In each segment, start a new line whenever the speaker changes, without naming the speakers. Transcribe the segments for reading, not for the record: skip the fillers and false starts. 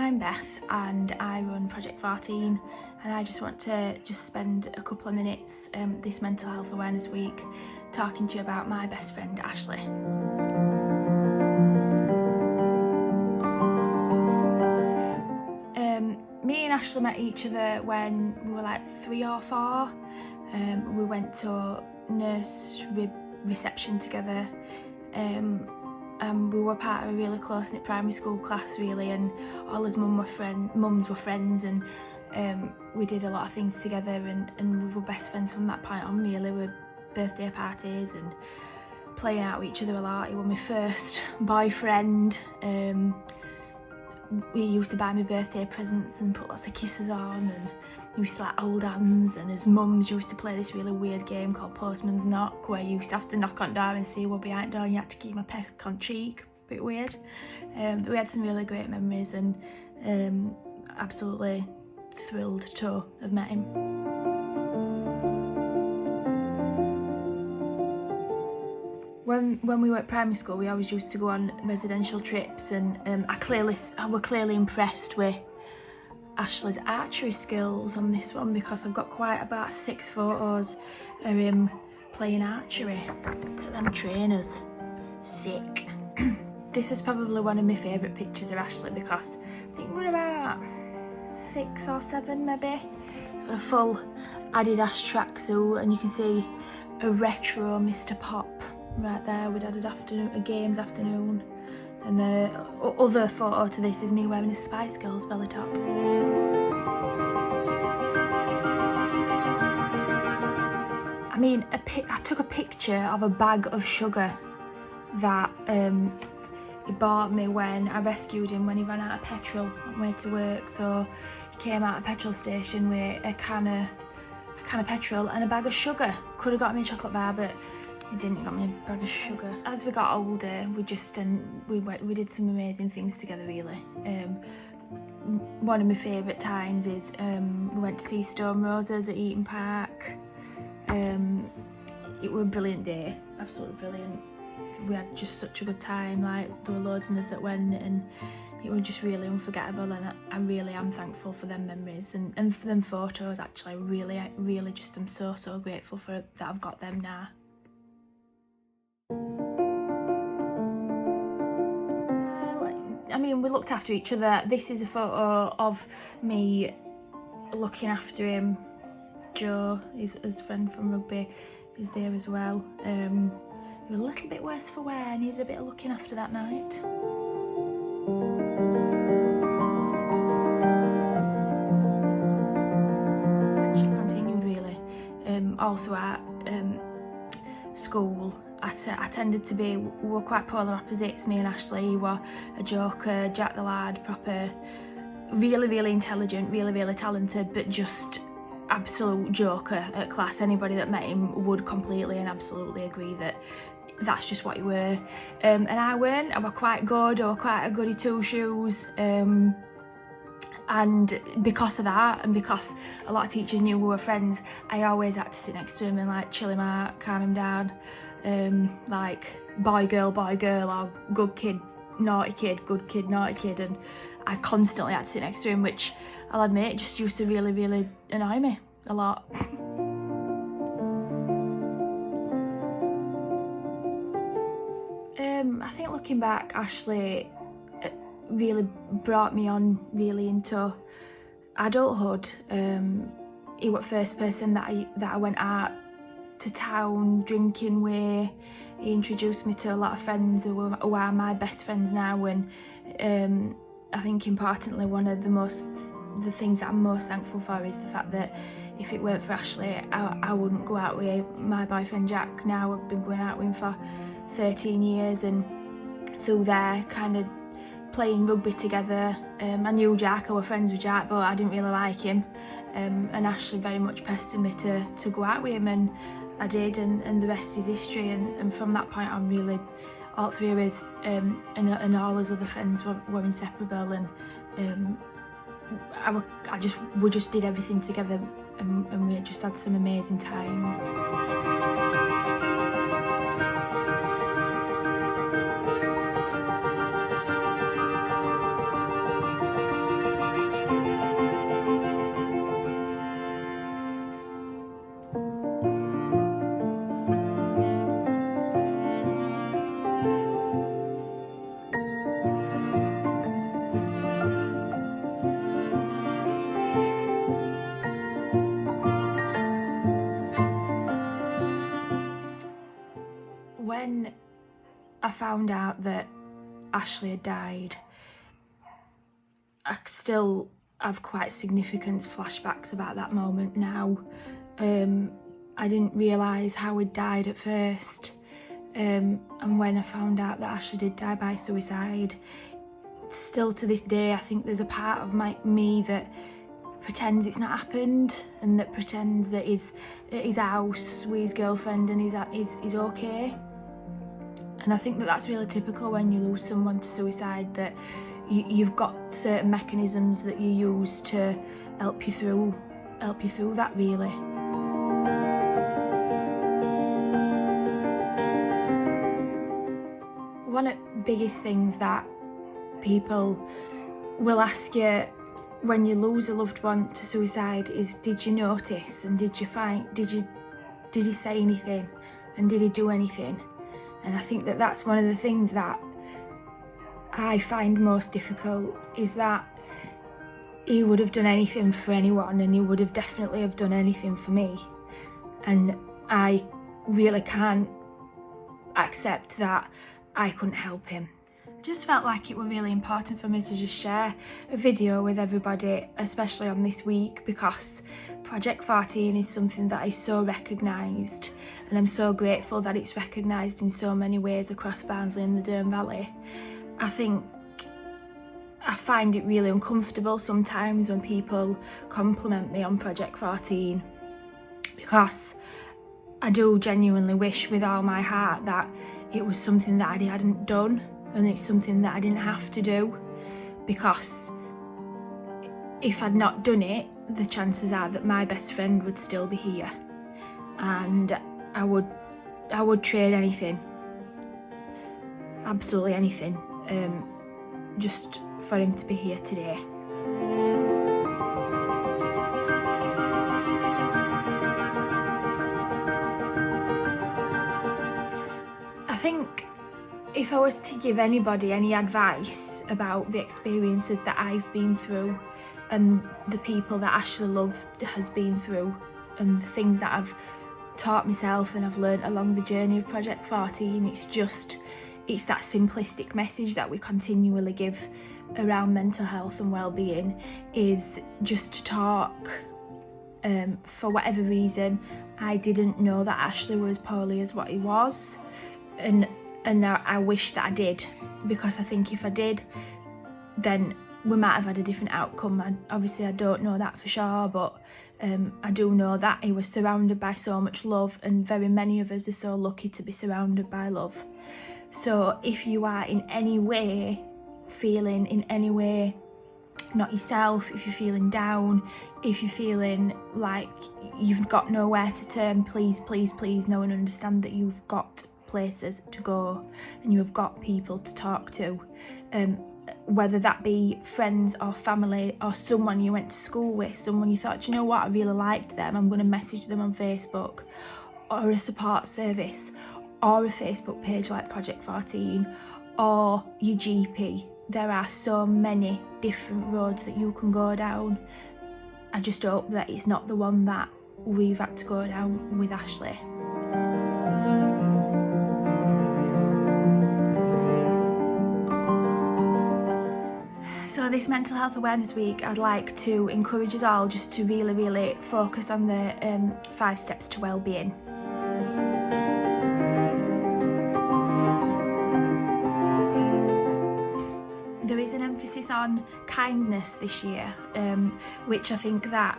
I'm Beth and I run Project 14, and I just want to spend a couple of minutes this Mental Health Awareness Week talking to you about my best friend Ashley. Me and Ashley met each other when we were like 3 or 4. We went to nursery reception together. We were part of a really close-knit primary school class really, and all his mums were friends, and we did a lot of things together, and we were best friends from that point on really, with birthday parties and playing out with each other a lot. He was my first boyfriend. We used to buy me birthday presents and put lots of kisses on, and he used to like hold hands, and his mums used to play this really weird game called Postman's Knock, where you used to have to knock on door and see what behind door, and you had to keep my peck on cheek. A bit weird. But we had some really great memories, and absolutely thrilled to have met him. When we were at primary school, we always used to go on residential trips, and I were clearly impressed with Ashley's archery skills on this one, because I've got quite about 6 photos of him playing archery. Look at them trainers, sick. This is probably one of my favourite pictures of Ashley, because I think we're about 6 or 7 maybe. Got a full Adidas tracksuit, and you can see a retro Mr. Pop right there. We'd had a games afternoon, and other photo to this is me wearing a Spice Girls belly top. I mean, I took a picture of a bag of sugar that he bought me when I rescued him when he ran out of petrol on the way to work. So he came out of a petrol station with a can of petrol and a bag of sugar. Could have got me a chocolate bar, but he didn't got me a bag of sugar. As we got older, we did some amazing things together really. One of my favourite times is we went to see Stone Roses at Eaton Park. It was a brilliant day, absolutely brilliant. We had just such a good time. Like, there were loads of us that went, and it was just really unforgettable, and I really am thankful for them memories and for them photos. Actually, I really just am so grateful for that I've got them now. I mean, we looked after each other. This is a photo of me looking after him. Joe, his friend from rugby, is there as well. He was a little bit worse for wear, needed a bit of looking after that night. Friendship continued really, all throughout school. I tended to be, we were quite polar opposites, me and Ashley. He was a joker, Jack the lad, proper, really intelligent, really talented, but just absolute joker at class. Anybody that met him would completely and absolutely agree that that's just what he were. And I weren't. I were quite good. I were quite a goody two-shoes. And because of that, and because a lot of teachers knew we were friends, I always had to sit next to him and like chill him out, calm him down. Like boy girl, or good kid, naughty kid, good kid, naughty kid, and I constantly had to sit next to him, which I'll admit just used to really annoy me a lot. I think looking back, Ashley really brought me on really into adulthood. He was the first person that I went out to town drinking with. He introduced me to a lot of friends who are my best friends now, and I think importantly one of the things that I'm most thankful for is the fact that if it weren't for Ashley, I wouldn't go out with my boyfriend Jack. Now I've been going out with him for 13 years, and through there kind of playing rugby together, I knew Jack, I was friends with Jack, but I didn't really like him, and Ashley very much pestered me to go out with him, and I did, and the rest is history. And from that point on, really, all three of us and all his other friends were inseparable, and we just did everything together, and we just had some amazing times. I found out that Ashley had died, I still have quite significant flashbacks about that moment now. I didn't realise how he'd died at first, and when I found out that Ashley did die by suicide, still to this day I think there's a part of me that pretends it's not happened, and that pretends that he's at his house with his girlfriend and he's okay. And I think that that's really typical when you lose someone to suicide, that you've got certain mechanisms that you use to help you through that, really. One of the biggest things that people will ask you when you lose a loved one to suicide is, did you notice, and did he say anything, and did he do anything? And I think that that's one of the things that I find most difficult, is that he would have done anything for anyone, and he would have definitely have done anything for me, and I really can't accept that I couldn't help him. I just felt like it was really important for me to just share a video with everybody, especially on this week, because Project 14 is something that is so recognised, and I'm so grateful that it's recognised in so many ways across Barnsley and the Dearne Valley. I find it really uncomfortable sometimes when people compliment me on Project 14, because I do genuinely wish with all my heart that it was something that I hadn't done, and it's something that I didn't have to do, because if I'd not done it, the chances are that my best friend would still be here, and I would trade anything, absolutely anything, just for him to be here today. I think if I was to give anybody any advice about the experiences that I've been through, and the people that Ashley loved has been through, and the things that I've taught myself and I've learnt along the journey of Project 14, it's that simplistic message that we continually give around mental health and well-being, is just to talk. For whatever reason, I didn't know that Ashley was poorly as what he was, and I wish that I did, because I think if I did, then we might have had a different outcome. And obviously I don't know that for sure, but I do know that he was surrounded by so much love, and very many of us are so lucky to be surrounded by love. So if you are in any way feeling in any way not yourself, if you're feeling down, if you're feeling like you've got nowhere to turn, please know and understand that you've got places to go, and you have got people to talk to, whether that be friends or family, or someone you went to school with, someone you thought, you know what, I really liked them, I'm going to message them on Facebook, or a support service, or a Facebook page like Project 14, or your GP. There are so many different roads that you can go down. I just hope that it's not the one that we've had to go down with Ashley. So this Mental Health Awareness Week, I'd like to encourage us all just to really focus on the 5 steps to well-being. There is an emphasis on kindness this year, which I think that,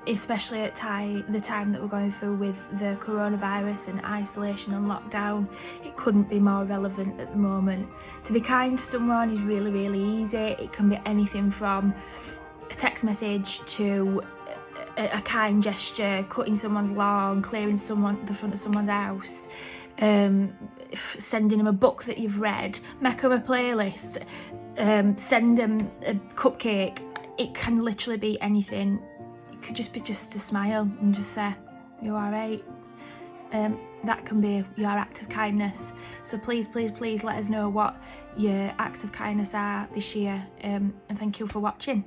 especially at the time that we're going through with the coronavirus and isolation and lockdown, it couldn't be more relevant at the moment. To be kind to someone is really easy. It can be anything from a text message to a kind gesture, cutting someone's lawn, clearing the front of someone's house, sending them a book that you've read, make them a playlist, send them a cupcake. It can literally be anything. It could just be just a smile and just say, "You alright?" That can be your act of kindness. So please let us know what your acts of kindness are this year, and thank you for watching.